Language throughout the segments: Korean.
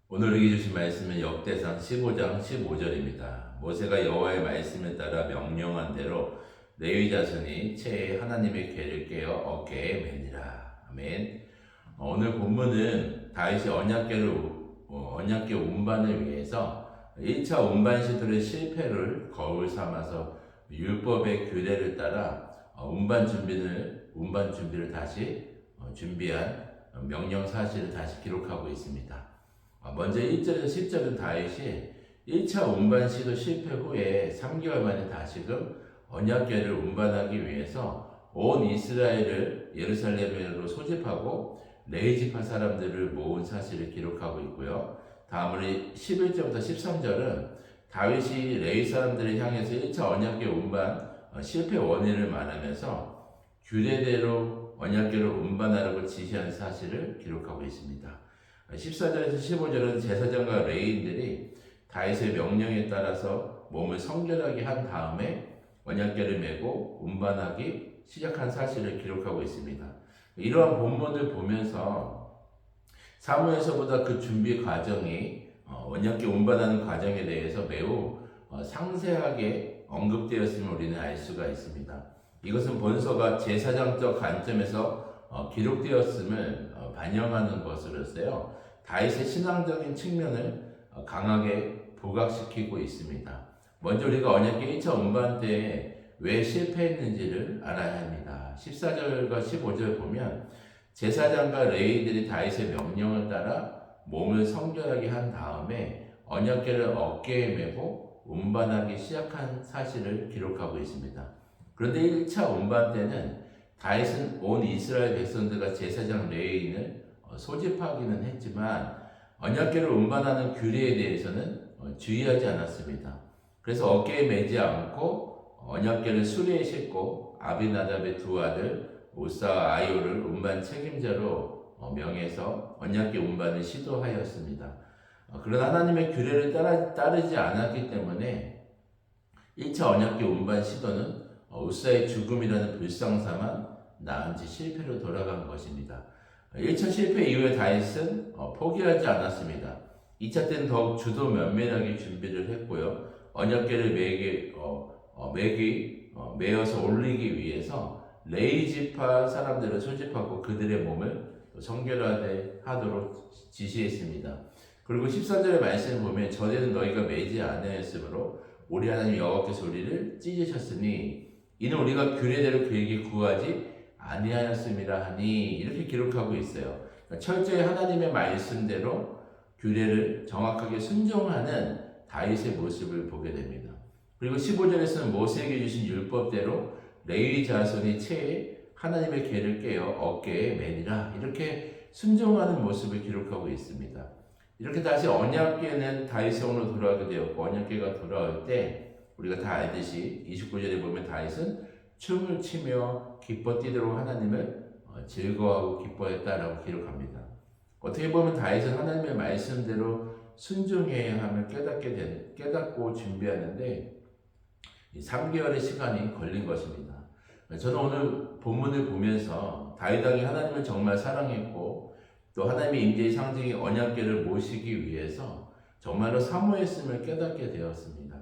오늘 읽어 주신 말씀은 역대상 15장 15절입니다. 모세가 여호와의 말씀에 따라 명령한 대로 레위 자손이 채에 하나님의 궤를 깨어 어깨에 매니라. 아멘. 오늘 본문은 다윗이 언약궤 운반을 위해서 1차 운반 시도의 실패를 거울 삼아서 율법의 규례를 따라 운반 준비를 다시 준비한 명령 사실을 다시 기록하고 있습니다. 먼저 1절에서 10절은 다윗이 1차 운반 시도 실패 후에 3개월 만에 다시금 언약궤를 운반하기 위해서 온 이스라엘을 예루살렘으로 소집하고 레위 지파 사람들을 모은 사실을 기록하고 있고요. 다음으로 11절부터 13절은 다윗이 레위 사람들을 향해서 1차 언약궤 운반 실패 원인을 말하면서 규례대로 언약궤를 운반하라고 지시한 사실을 기록하고 있습니다. 14절에서 15절은 제사장과 레위인들이 다윗의 명령에 따라서 몸을 성결하게 한 다음에 언약궤를 메고 운반하기 시작한 사실을 기록하고 있습니다. 이러한 본문을 보면서 사무에서보다 그 준비 과정이 언약궤 운반하는 과정에 대해서 매우 상세하게 언급되었음을 우리는 알 수가 있습니다. 이것은 본서가 제사장적 관점에서 기록되었음을 반영하는 것으로서요. 다윗의 신앙적인 측면을 강하게 부각시키고 있습니다. 먼저 우리가 언약궤 1차 운반 때 왜 실패했는지를 알아야 합니다. 14절과 15절 보면 제사장과 레위인들이 다윗의 명령을 따라 몸을 성결하게 한 다음에 언약궤를 어깨에 메고 운반하기 시작한 사실을 기록하고 있습니다. 그런데 1차 운반 때는 다윗은 온 이스라엘 백성들과 제사장 레위인을 소집하기는 했지만 언약궤를 운반하는 규례에 대해서는 주의하지 않았습니다. 그래서 어깨에 매지 않고 언약궤를 수레에 싣고 아비나답의 두 아들 우사와 아이오를 운반 책임자로 명해서 언약궤 운반을 시도하였습니다. 그러나 하나님의 규례를 따르지 않았기 때문에 1차 언약궤 운반 시도는 우사의 죽음이라는 불상사만 낳은 지 실패로 돌아간 것입니다. 1차 실패 이후에 다윗은 포기하지 않았습니다. 2차 때는 더욱 주도 면밀하게 준비를 했고요. 언약궤를 메어서 올리기 위해서 레위 지파 사람들을 소집하고 그들의 몸을 성결하게 하도록 지시했습니다. 그리고 14절의 말씀을 보면 전에는 너희가 매지 아니하였으므로 우리 하나님 여호와께서 우리를 찢으셨으니 이는 우리가 규례대로 그에게 구하지 아니하였음이라 하니 이렇게 기록하고 있어요. 그러니까 철저히 하나님의 말씀대로 규례를 정확하게 순종하는 다윗의 모습을 보게 됩니다. 그리고 15절에서는 모세에게 주신 율법대로 레위 자손이 채에 하나님의 궤를 깨어 어깨에 매니라 이렇게 순종하는 모습을 기록하고 있습니다. 이렇게 다시 언약궤는 다윗의 손으로 돌아오게 되었고 언약궤가 돌아올 때 우리가 다 알듯이 29절에 보면 다윗은 춤을 추며 기뻐 뛰도록 하나님을 즐거워하고 기뻐했다라고 기록합니다. 어떻게 보면 다윗은 하나님의 말씀대로 순종해야 함을 깨닫고 준비하는데 3개월의 시간이 걸린 것입니다. 저는 오늘 본문을 보면서 다윗 왕이 하나님을 정말 사랑했고 또 하나님의 임재의 상징인 언약궤를 모시기 위해서 정말로 사모했음을 깨닫게 되었습니다.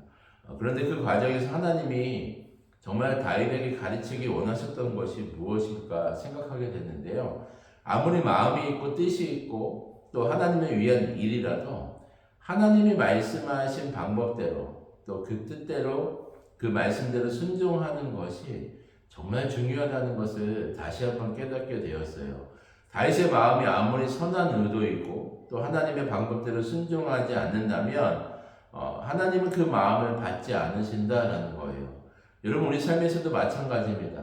그런데 그 과정에서 하나님이 정말 다윗에게 가르치기 원하셨던 것이 무엇일까 생각하게 됐는데요. 아무리 마음이 있고 뜻이 있고 또 하나님을 위한 일이라도 하나님이 말씀하신 방법대로 또 그 뜻대로 그 말씀대로 순종하는 것이 정말 중요하다는 것을 다시 한번 깨닫게 되었어요. 다윗의 마음이 아무리 선한 의도이고 또 하나님의 방법대로 순종하지 않는다면 하나님은 그 마음을 받지 않으신다라는 거예요. 여러분 우리 삶에서도 마찬가지입니다.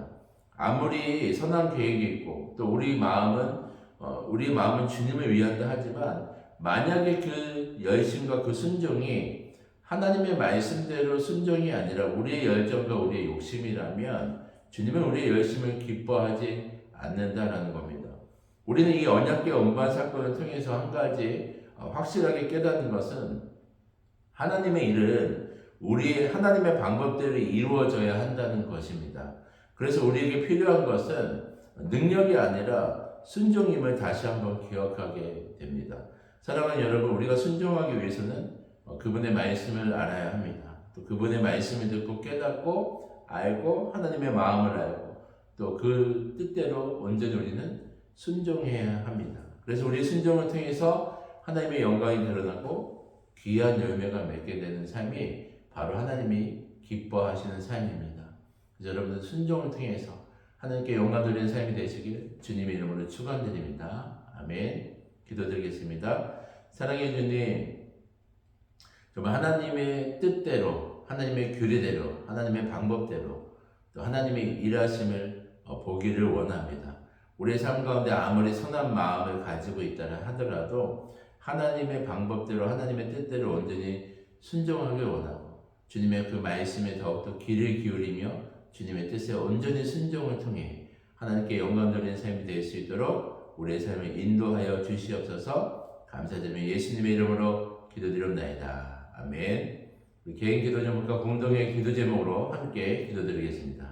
아무리 선한 계획이 있고 또 우리 마음은 주님을 위한다 하지만 만약에 그 열심과 그 순종이 하나님의 말씀대로 순종이 아니라 우리의 열정과 우리의 욕심이라면 주님은 우리의 열심을 기뻐하지 않는다라는 겁니다. 우리는 이 언약궤 운반 사건을 통해서 한 가지 확실하게 깨닫는 것은 하나님의 일은 하나님의 방법대로 이루어져야 한다는 것입니다. 그래서 우리에게 필요한 것은 능력이 아니라 순종임을 다시 한번 기억하게 됩니다. 사랑하는 여러분, 우리가 순종하기 위해서는 그분의 말씀을 알아야 합니다. 또 그분의 말씀을 듣고 깨닫고 알고 하나님의 마음을 알고 또 그 뜻대로 온전히 우리는 순종해야 합니다. 그래서 우리 순종을 통해서 하나님의 영광이 드러나고 귀한 열매가 맺게 되는 삶이 바로 하나님이 기뻐하시는 삶입니다. 그래서 여러분들 순종을 통해서 하나님께 영광 돌리는 삶이 되시길 주님의 이름으로 축원드립니다. 아멘. 기도드리겠습니다. 사랑해 주님, 정말 하나님의 뜻대로, 하나님의 규례대로, 하나님의 방법대로 또 하나님의 일하심을 보기를 원합니다. 우리의 삶 가운데 아무리 선한 마음을 가지고 있다 하더라도 하나님의 방법대로, 하나님의 뜻대로 온전히 순종하길 원하고 주님의 그 말씀에 더욱더 귀를 기울이며 주님의 뜻에 온전히 순종을 통해 하나님께 영광 돌리는 삶이 될 수 있도록 우리의 삶을 인도하여 주시옵소서. 감사드리며 예수님의 이름으로 기도드립니다. 아멘. 우리 개인 기도 제목과 공동의 기도 제목으로 함께 기도드리겠습니다.